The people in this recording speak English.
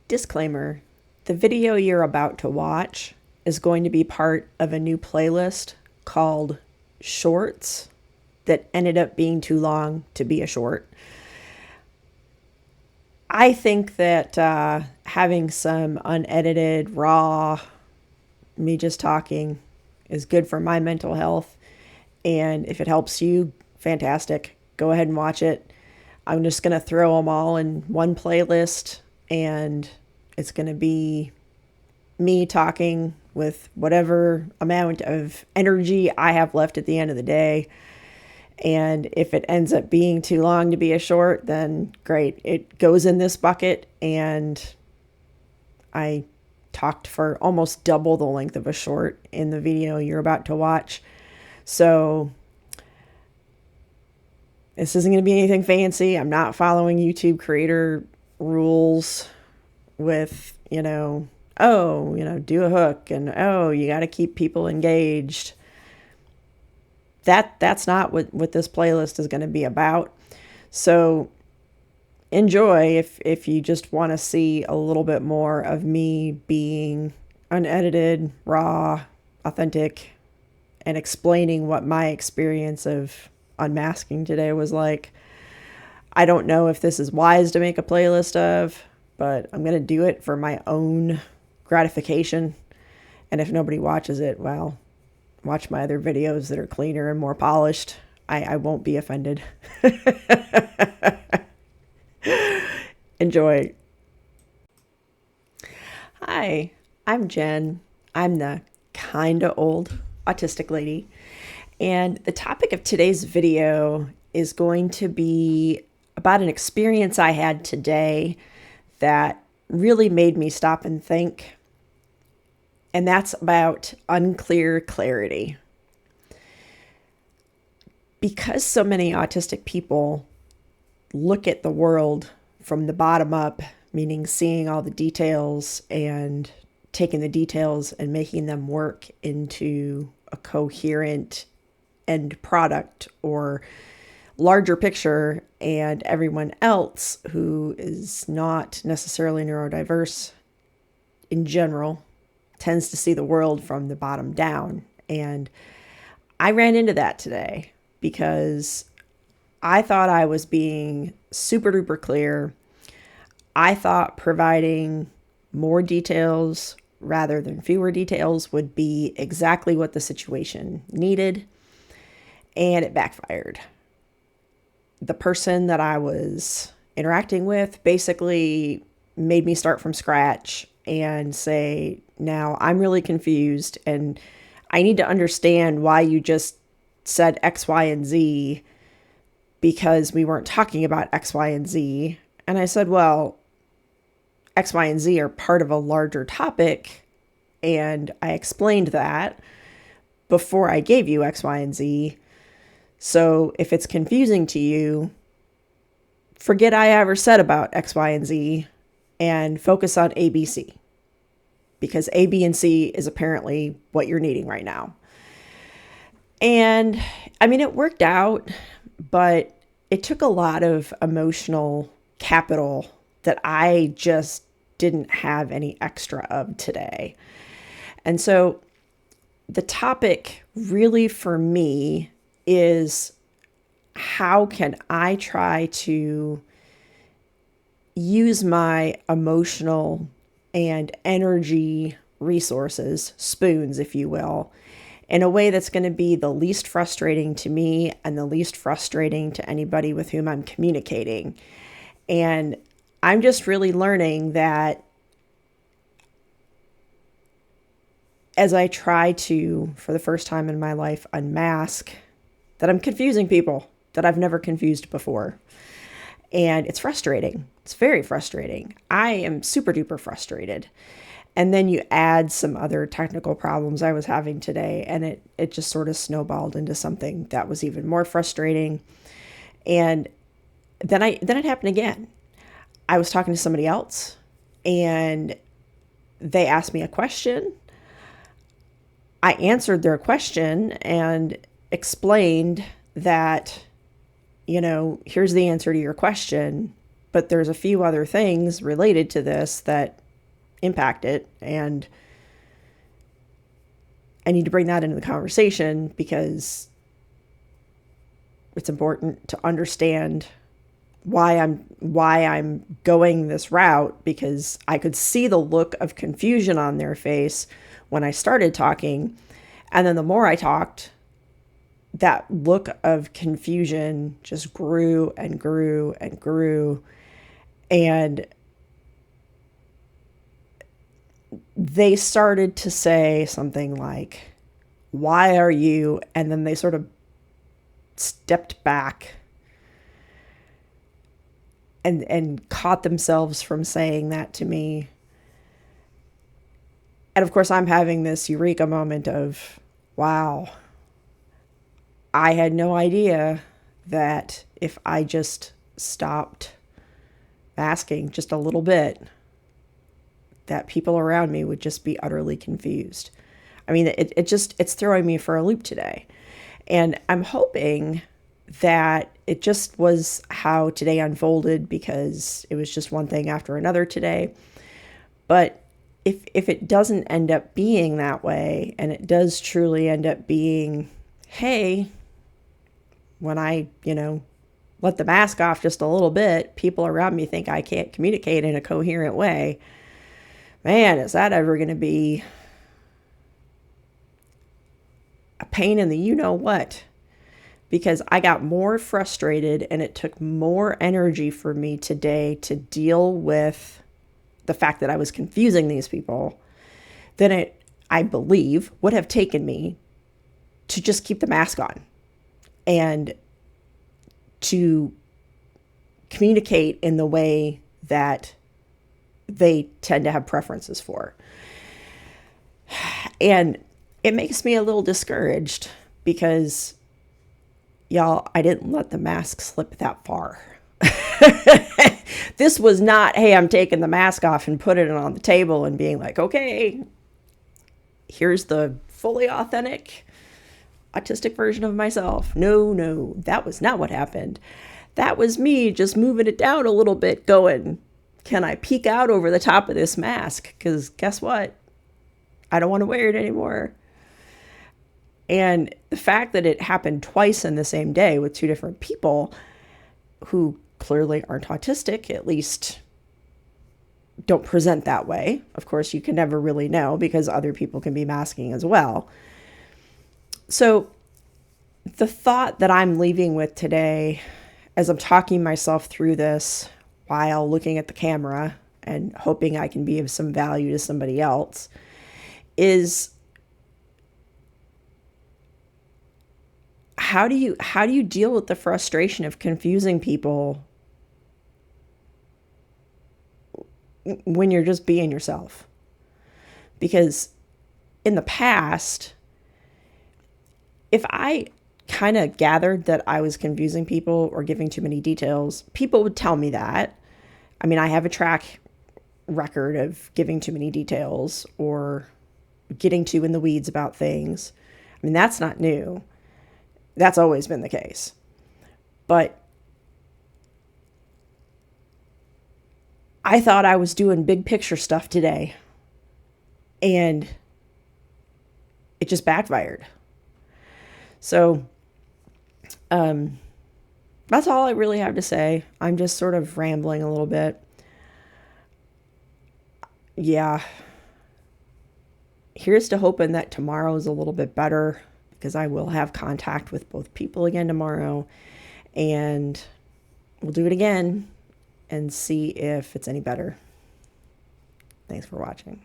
Disclaimer, the video you're about to watch is going to be part of a new playlist called Shorts that ended up being too long to be a short. I think that having some unedited, raw, me just talking is good for my mental health. And if it helps you, fantastic. Go ahead and watch it. I'm just going to throw them all in one playlist, and it's going to be me talking with whatever amount of energy I have left at the end of the day. And if it ends up being too long to be a short, then great. It goes in this bucket, and I talked for almost double the length of a short in the video you're about to watch. So this isn't going to be anything fancy. I'm not following YouTube creator rules with, do a hook and, you got to keep people engaged. That's not what this playlist is going to be about. So enjoy if you just want to see a little bit more of me being unedited, raw, authentic, and explaining what my experience of unmasking today was like. I don't know if this is wise to make a playlist of, but I'm going to do it for my own gratification. And if nobody watches it, well, watch my other videos that are cleaner and more polished. I won't be offended. Enjoy. Hi, I'm Jen. I'm the kinda old autistic lady. And the topic of today's video is going to be about an experience I had today that really made me stop and think. And that's about unclear clarity. Because so many autistic people look at the world from the bottom up, meaning seeing all the details and taking the details and making them work into a coherent end product or larger picture, and everyone else who is not necessarily neurodiverse in general tends to see the world from the bottom down. And I ran into that today because I thought I was being super duper clear. I thought providing more details rather than fewer details would be exactly what the situation needed, and it backfired. The person that I was interacting with basically made me start from scratch and say, now I'm really confused and I need to understand why you just said X, Y, and Z, because we weren't talking about X, Y, and Z. And I said, well, X, Y, and Z are part of a larger topic. And I explained that before I gave you X, Y, and Z. So if it's confusing to you, forget I ever said about X, Y, and Z and focus on A, B, C. Because A, B, and C is apparently what you're needing right now. And I mean, it worked out, but it took a lot of emotional capital that I just didn't have any extra of today. And so the topic really for me is, how can I try to use my emotional and energy resources, spoons, if you will, in a way that's going to be the least frustrating to me and the least frustrating to anybody with whom I'm communicating. And I'm just really learning that as I try to, for the first time in my life, unmask, that I'm confusing people that I've never confused before. And it's frustrating. It's very frustrating. I am super duper frustrated. And then you add some other technical problems I was having today, and it just sort of snowballed into something that was even more frustrating. And then it happened again. I was talking to somebody else, and they asked me a question. I answered their question and explained that, here's the answer to your question. But there's a few other things related to this that impact it, and I need to bring that into the conversation because it's important to understand why I'm going this route, because I could see the look of confusion on their face when I started talking, and then the more I talked, that look of confusion just grew and grew and grew. And they started to say something like, "Why are you?" And then they sort of stepped back and caught themselves from saying that to me. And of course, I'm having this eureka moment of, wow, I had no idea that if I just stopped masking just a little bit, that people around me would just be utterly confused. I mean, it's throwing me for a loop today. And I'm hoping that it just was how today unfolded, because it was just one thing after another today. But if it doesn't end up being that way, and it does truly end up being, hey, when I, let the mask off just a little bit, people around me think I can't communicate in a coherent way. Man, is that ever going to be a pain in the you-know-what? Because I got more frustrated, and it took more energy for me today to deal with the fact that I was confusing these people than it, I believe, would have taken me to just keep the mask on and to communicate in the way that they tend to have preferences for. And it makes me a little discouraged because, y'all, I didn't let the mask slip that far. This was not, hey, I'm taking the mask off and putting it on the table and being like, okay, here's the fully authentic autistic version of myself. No, that was not what happened. That was me just moving it down a little bit, going, can I peek out over the top of this mask? Because guess what? I don't want to wear it anymore. And the fact that it happened twice in the same day with two different people who clearly aren't autistic, at least don't present that way. Of course, you can never really know because other people can be masking as well. So the thought that I'm leaving with today, as I'm talking myself through this while looking at the camera and hoping I can be of some value to somebody else, is how do you deal with the frustration of confusing people when you're just being yourself? Because in the past, if I kind of gathered that I was confusing people or giving too many details, people would tell me that. I mean, I have a track record of giving too many details or getting too in the weeds about things. I mean, that's not new. That's always been the case. But I thought I was doing big picture stuff today, and it just backfired. So, that's all I really have to say. I'm just sort of rambling a little bit. Yeah. Here's to hoping that tomorrow is a little bit better, because I will have contact with both people again tomorrow, and we'll do it again and see if it's any better. Thanks for watching.